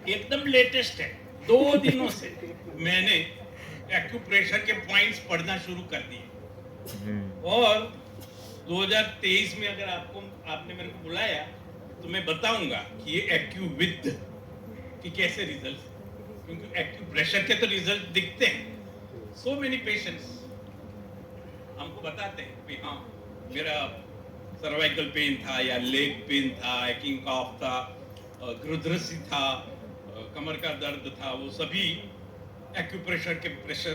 एकदम लेटेस्ट है, 2 दिनों से मैंने एक्यूप्रेशर के पॉइंट्स पढ़ना शुरू कर दिए। और 2023 में अगर आपने मेरे को बुलाया तो मैं बताऊंगा कि ये एक्यूविद कि कैसे रिजल्ट, क्योंकि एक्यूप्रेशर के तो रिजल्ट दिखते हैं। सो मेनी पेशेंट्स हमको बताते हैं कि हाँ मेरा सर्वाइकल पेन था या लेग पेन था, हैकिंग कॉफ था, ग्रुद्रसी था, कमर का दर्द था, वो सभी एक्यूप्रेशर के प्रेशर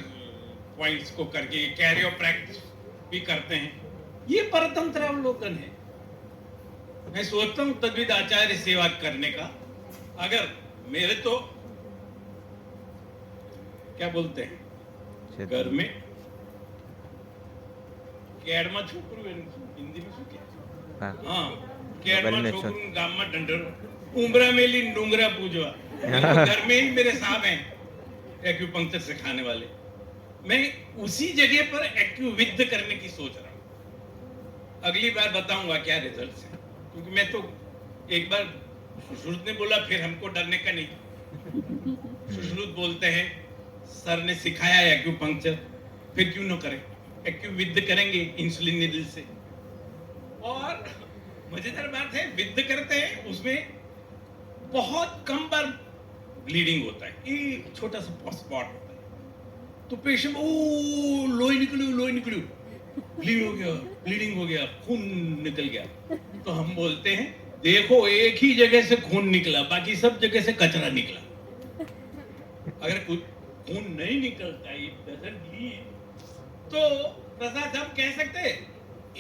पॉइंट्स को करके कैरियोप्रैक्ट भी करते हैं। ये परतंत्र अवलोकन है। मैं सोचता हूं तद्विद आचार्य सेवा करने का, अगर मेरे तो क्या बोलते हैं घर में केड़मा छोकरू हिंदी में શું કહે? हाँ, केड़मा छोकरू गांव में डंडर उमरा मेली डूंगरा पूजवा। घर में ही मेरे साहब हैं एक्यूपंक्चर सिखाने वाले। मैं उसी जगह पर एक्यूविद्ध करने की सोच रहा हूं। अगली बार बताऊंगा क्या रिजल्ट है, क्योंकि मैं तो एक बार सुश्रुत ने बोला, फिर हमको डरने का नहीं। सुश्रुत बोलते हैं सर ने सिखाया एक्यूपंक्चर, फिर क्यों न करें, एक्यूविद्ध करेंगे इंसुलिन निडल से। और मजेदार बात है, विद्ध करते हैं उसमें बहुत कम बार ब्लीडिंग होता है, एक छोटा सा स्पॉट होता है, तो पेशेंट ओ लोई निकली, ब्लीड हो गया, ब्लीडिंग हो गया, खून निकल गया। तो हम बोलते हैं देखो एक ही जगह से खून निकला, बाकी सब जगह से कचरा निकला। अगर कुछ खून नहीं निकलता तो प्रसाद साहब कह सकते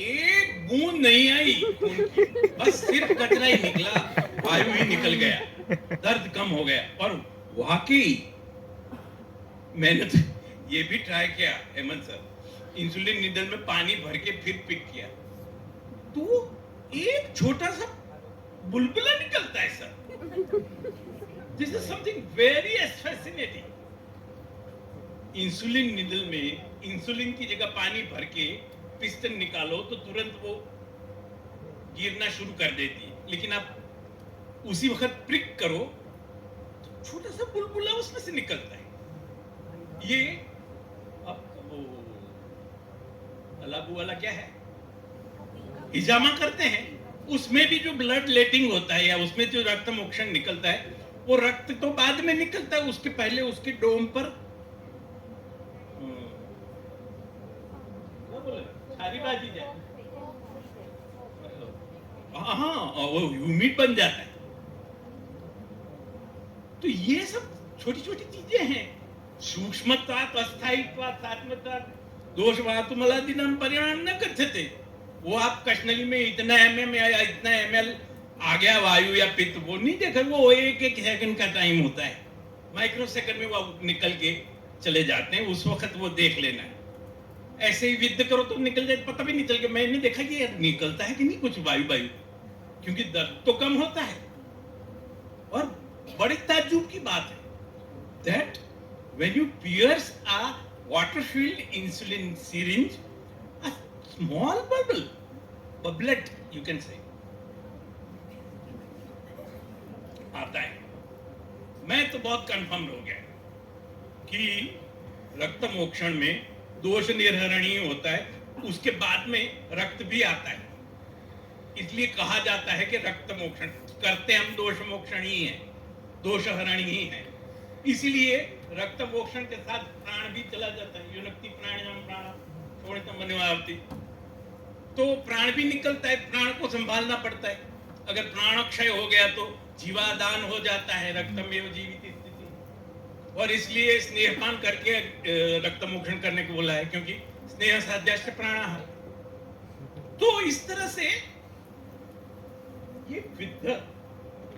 एक बूंद नहीं आई खून की, बस सिर्फ कचरा ही निकला, वायु ही निकल गया, दर्द कम हो गया। और वाकई मैंने तो ये भी ट्राई किया हेमंत सर, इंसुलिन नीडल में पानी भर के फिर पिक किया, तो एक छोटा सा बुलबुला निकलता है sir. This is something very fascinating. Insulin needle में इंसुलिन की जगह पानी भर के पिस्टन निकालो तो तुरंत वो गिरना शुरू कर देती है, लेकिन आप उसी वक्त प्रिक करो तो छोटा सा बुलबुला उसमें से निकलता है। ये अब वो अलाबू वाला क्या है, हिजामा करते हैं, उसमें भी जो ब्लड लेटिंग होता है या उसमें जो रक्त मोक्षण निकलता है, वो रक्त तो बाद में निकलता है, उसके पहले उसके डोम पर बाजी जाए, हाँ वो ह्यूमिड बन जाता है। तो ये सब छोटी छोटी चीजें हैं। सूक्ष्मत्वात् अस्थायित्वात् सात्मत्वात् दोषवातुमलादिनं परिणाम न गच्छते। वो आप कश्नली में इतना mm या इतना ml आ गया वायु या पित्त, वो नहीं देखा, वो एक सेकंड का टाइम होता है, माइक्रो सेकंड में वो निकल के चले जाते हैं, उस वक्त वो देख लेना है। ऐसे ही विद्ध करो तो निकल जाए, पता भी नहीं चल गया। मैंने देखा कि यार निकलता है कि नहीं कुछ वायु, क्योंकि दर्द तो कम होता है। और बड़ी ताज्जुब की बात है that when you pierce a water-filled insulin syringe, a small bubblet you can say आता है। मैं तो बहुत कंफर्म हो गया कि रक्त मोक्षण में दोष निर्हरणीय होता है, उसके बाद में रक्त भी आता है। इसलिए कहा जाता है कि रक्त मोक्षण करते हम दोष मोक्षण ही है, दोष हरण ही है। इसीलिए रक्त मोक्षण के साथ प्राण भी चला जाता है। युनक्ति प्राणायाम प्राण छोड़ितम मनवावति, तो प्राण भी निकलता है, प्राण को संभालना पड़ता है। अगर प्राण क्षय हो गया तो जीवादान हो जाता है, रक्तमेव जीवित स्थिति। और इसलिए स्नेहपान करके रक्त मोक्षण करने को बोला है, क्योंकि स्नेह साध्यश्च प्राणः। तो इस तरह से ये विद्या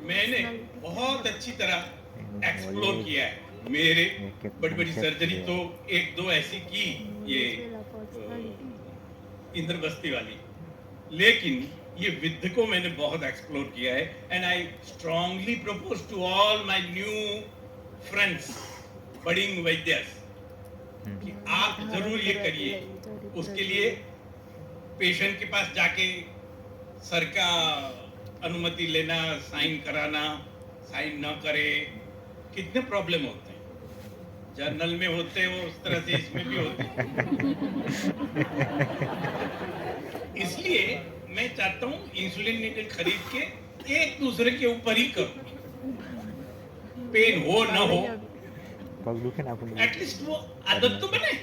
मैंने बहुत अच्छी तरह एक्सप्लोर किया है। मेरे बड़ी बड़ी सर्जरी तो एक दो ऐसी की, ये इंद्रबस्ती वाली, लेकिन ये विद्या को मैंने बहुत एक्सप्लोर किया है। And I strongly propose to all my new friends budding वैद्यस कि आप जरूर ये करिए। उसके लिए पेशेंट के पास जाके सर का अनुमति लेना, साइन कराना, साइन न करे, कितने प्रॉब्लम होते हैं। जर्नल में होते हैं वो, उस तरह से इसमें भी होते हैं। इसलिए मैं चाहता हूँ इंसुलिन नीडल खरीद के एक दूसरे के ऊपर ही करो, पेन हो न हो, एटलीस्ट वो आदत तो बने।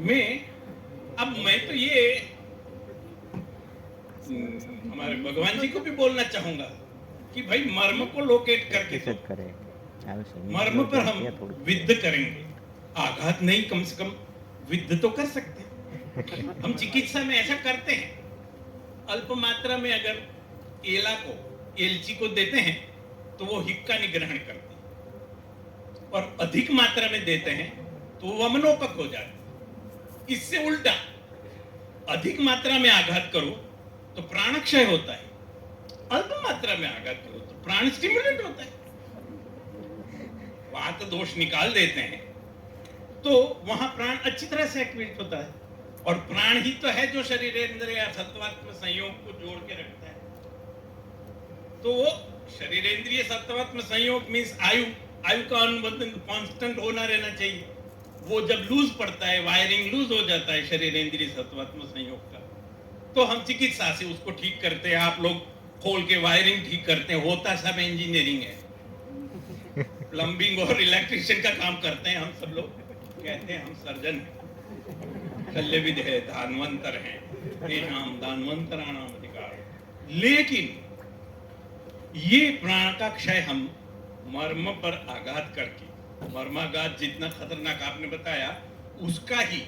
मैं तो ये हमारे भगवान जी को भी बोलना चाहूंगा कि भाई मर्म को लोकेट करके मर्म पर हम विद्ध करेंगे, आघात नहीं, कम से कम विद्ध तो कर सकते हैं। हम चिकित्सा में ऐसा करते हैं, अल्प मात्रा में अगर एला को एलची को देते हैं तो वो हिक्का निग्रहण करती है, और अधिक मात्रा में देते हैं तो वो अमनोपक हो जाती है। इससे उल्टा अधिक मात्रा में आघात करो तो प्राणक्षय होता है, अल्प मात्रा में आघात करो तो प्राण स्टिमुलेट होता है। वात दोष निकाल देते हैं तो वहां प्राण अच्छी तरह से एक्टिवेट होता है, और प्राण ही तो है जो शरीरेंद्र या सत्वात्म संयोग को जोड़ के रखता है। तो वो शरीरेंद्रिय सत्वात्म संयोग मीन्स आयु का अनुबंधन कांस्टेंट होना रहना चाहिए। वो जब लूज पड़ता है, वायरिंग लूज हो जाता है शरीरेंद्रिय सत्वात्म संयोग का, तो हम चिकित्सा से उसको ठीक करते हैं। आप लोग खोल के वायरिंग ठीक करते हैं, होता सब इंजीनियरिंग है। प्लम्बिंग और इलेक्ट्रिशियन का काम करते हैं हम सब लोग, कहते हैं हम सर्जन हैं, शल्यविद है, दानवंतर हैं, तेषां दानवंतराणाम अधिकार। लेकिन ये प्राण का क्षय हम मर्म पर आघात करके, मर्माघात जितना खतरनाक आपने बताया, उसका ही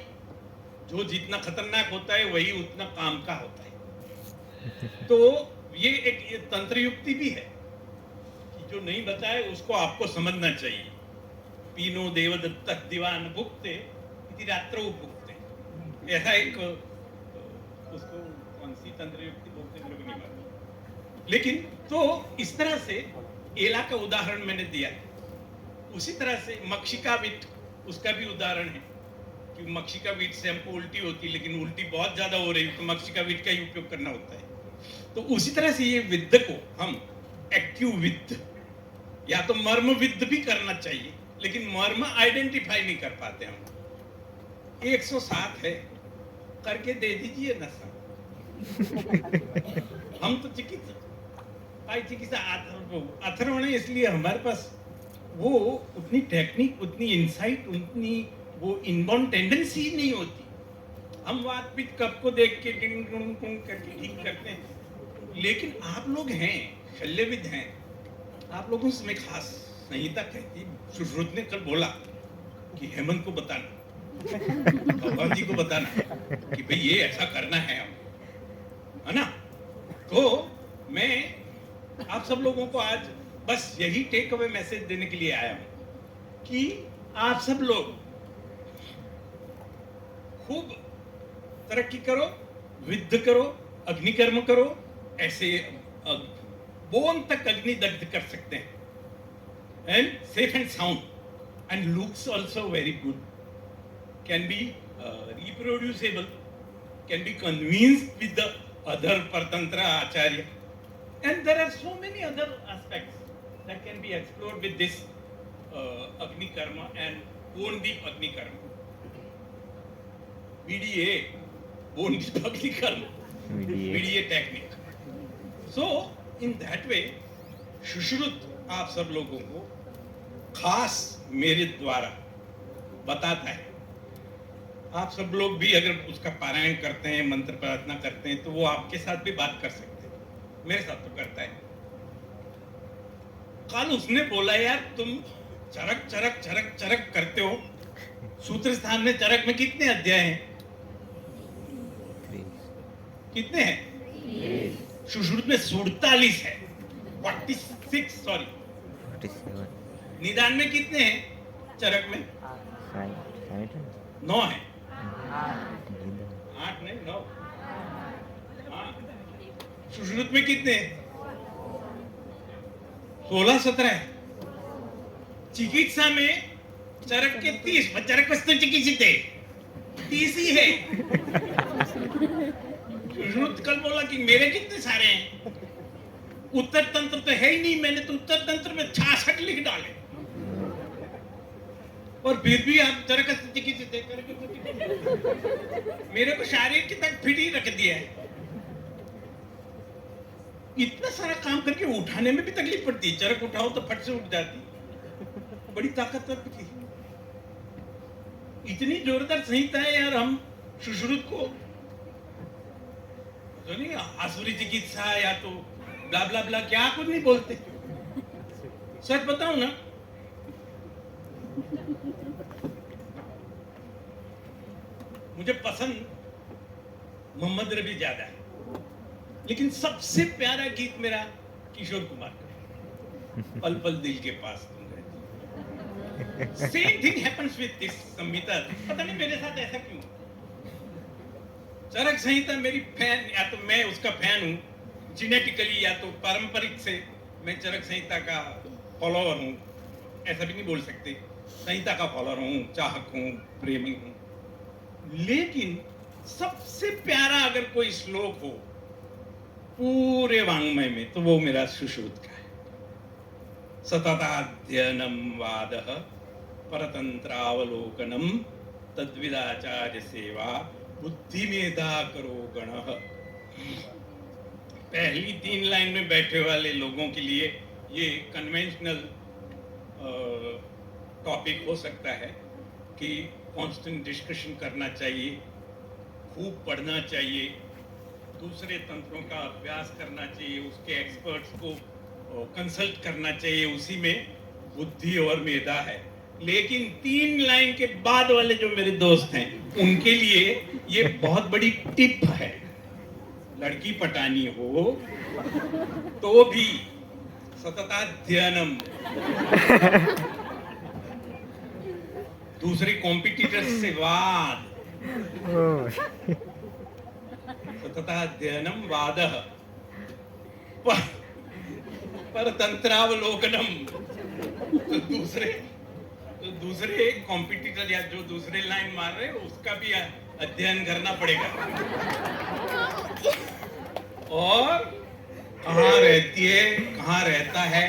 जो जितना खतरनाक होता है वही उतना काम का होता है। तो ये एक तंत्र युक्ति भी है कि जो नहीं बताए उसको आपको समझना चाहिए। पीनो देवदत्त दीवान भुक्ते इति रात्रौ भुक्ते, ऐसा एक उसको कौन सी तंत्र युक्ति बोलते मेरे को नहीं मालूम, लेकिन तो इस तरह से एला का उदाहरण मैंने दिया। उसी तरह से मक्षिका विट, उसका भी उदाहरण है कि मक्षिका विट से हमको उल्टी होती, लेकिन उल्टी बहुत ज्यादा हो रही तो मक्षिका विट का ही उपयोग करना होता है। तो उसी तरह से ये विद्ध को हम एक्यू विद्ध या तो मर्म विद्ध भी करना चाहिए, लेकिन मर्म आइडेंटिफाई नहीं कर पाते हम। 107 है करके दे दीजिए नशा। हम तो चिकित्सा अथर्वण है, इसलिए हमारे पास वो उतनी टेक्निक, उतनी इंसाइट, उतनी वो इनबॉर्न टेंडेंसी नहीं होती। हम वात पित्त कफ को देख के करके ठीक करते हैं, लेकिन आप लोग हैं, शल्यविद हैं, आप लोगों से मैं खास संहिता कहती, सुश्रुत ने कल बोला कि हेमंत को बताना, भगवान जी को बताना कि भाई ये ऐसा करना है हम, है ना। तो मैं आप सब लोगों को आज बस यही टेक अवे मैसेज देने के लिए आया हूं कि आप सब लोग खूब तरक्की करो, विद्ध करो, अग्निकर्म करो। ऐसे बोन तक अग्नि दग्ध कर सकते हैं, and safe and sound, and looks also very good, can be reproducible, can be convinced with the other Partantra Acharya, and there are so many other aspects that can be explored with this Agni Karma and Bone Deep Agni Karma, BDA, Bone Deep Agni Karma, BDA technique. So in that way, Sushruta आप सब लोगों को खास मेरे द्वारा बताता है। आप सब लोग भी अगर उसका पारायण करते हैं, मंत्र प्रार्थना करते हैं, तो वो आपके साथ भी बात कर सकते हैं। मेरे साथ तो करता है। कल उसने बोला यार तुम चरक चरक चरक चरक करते हो। सूत्र स्थान में चरक में कितने अध्याय हैं? कितने हैं? सुश्रुत में 47 है, 46 सॉरी। निदान में कितने हैं? चरक में 9 है। 8 नहीं 9। सुश्रुत में कितने हैं? 16-17 है। चिकित्सा में चरक के 30, चरक वस्तु चिकित्सित है 30 ही है। सुश्रुत कल बोला कि मेरे कितने सारे हैं? उत्तर तंत्र तो है ही नहीं, मैंने तो उत्तर तंत्र में 66 लिख डाले, और फिर भी आप चरक चिकित्सित है। मेरे को शारीरिक की तक फिट ही रख दिया है। इतना सारा काम करके उठाने में भी तकलीफ पड़ती है। चरक उठाओ तो फट से उठ जाती, बड़ी ताकतवर की। इतनी जोरदार संहिता है यार। हम सुश्रुत को तो नहीं आसुरी चिकित्सा या तो ब्ला ब्ला ब्ला क्या कुछ नहीं बोलते। सच बताऊं ना, मुझे पसंद मोहम्मद रफी ज्यादा है, लेकिन सबसे प्यारा गीत मेरा किशोर कुमार का है, पल पल दिल के पास तुम रहती। Same thing happens with this Samhita, पता नहीं मेरे साथ ऐसा क्यों। चरक संहिता मेरी फैन, या तो मैं उसका फैन हूँ जेनेटिकली, या तो पारंपरिक से मैं चरक संहिता का फॉलोअर हूँ, ऐसा भी नहीं बोल सकते। संहिता का फॉलोअर हूँ, चाहक हूँ, प्रेमी हूँ, लेकिन सबसे प्यारा अगर कोई श्लोक हो पूरे वाङ्मय में तो वो मेरा सुश्रुत का है। सतताध्ययनम वादः परतंत्रावलोकनम तद्विदाचार्य सेवा बुद्धिमेधा करो गणः। पहली 3 लाइन में बैठे वाले लोगों के लिए ये कन्वेंशनल टॉपिक हो सकता है कि कांस्टेंट डिस्कशन करना चाहिए, खूब पढ़ना चाहिए, दूसरे तंत्रों का अभ्यास करना चाहिए, उसके एक्सपर्ट्स को कंसल्ट करना चाहिए, उसी में बुद्धि और मेधा है। लेकिन 3 लाइन के बाद वाले जो मेरे दोस्त हैं उनके लिए ये बहुत बड़ी टिप है। लड़की पटानी हो तो भी सतताध्ययनम, दूसरे कॉम्पिटिटर्स से वाद, सतताध्ययनम वादः परतंत्रावलोकनम, तो दूसरे कॉम्पिटिटर या जो दूसरे लाइन मार रहे हैं उसका भी अध्ययन करना पड़ेगा। और कहाँ रहती है, कहाँ रहता है,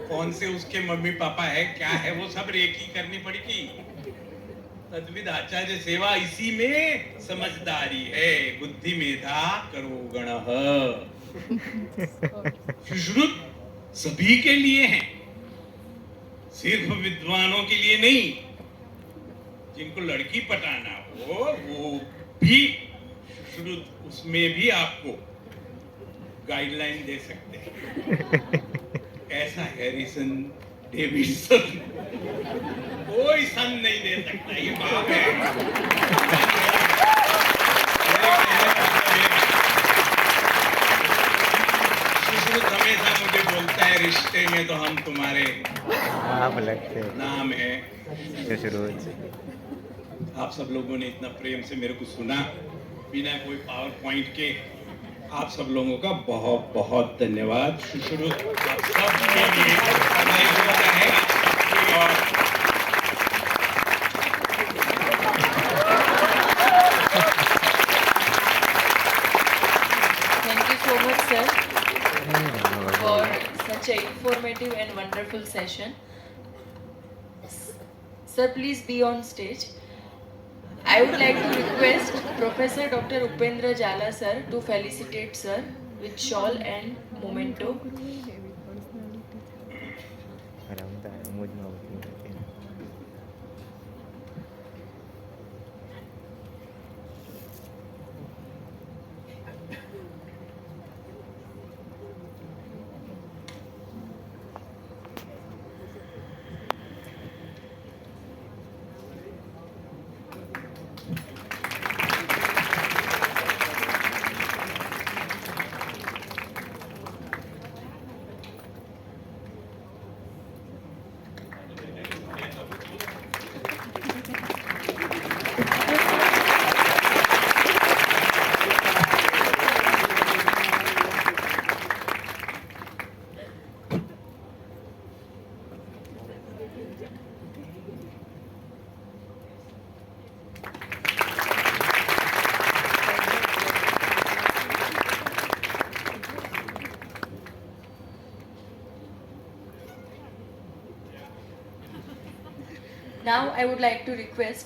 कौन से उसके मम्मी पापा है, क्या है, वो सब रेकी करनी पड़ेगी। तद्विद आचार्य सेवा, इसी में समझदारी है। बुद्धि मेधा करो गणः। सुश्रुत सभी के लिए है, सिर्फ विद्वानों के लिए नहीं। जिनको लड़की पटाना हो वो भी सुश्रुत, उसमें भी आपको गाइडलाइन दे सकते हैं। ऐसा हैरिसन डेविडसन कोई सन नहीं दे सकता, ये बात है। सुश्रुत हमेशा मुझे बोलता है, रिश्ते में तो हम तुम्हारे आप लगते नाम है सुश्रुत। आप सब लोगों ने इतना प्रेम से मेरे को सुना बिना कोई पावर पॉइंट के। आप सब लोगों का बहुत बहुत धन्यवाद। सुश्रुत आप सब के लिए बधाई होता है। और thank you so much, sir, for such an informative and wonderful session. Sir, please be on stage. I would like to request Professor Dr. Upendra Jala, sir, to felicitate sir with shawl and memento. Now I would like to request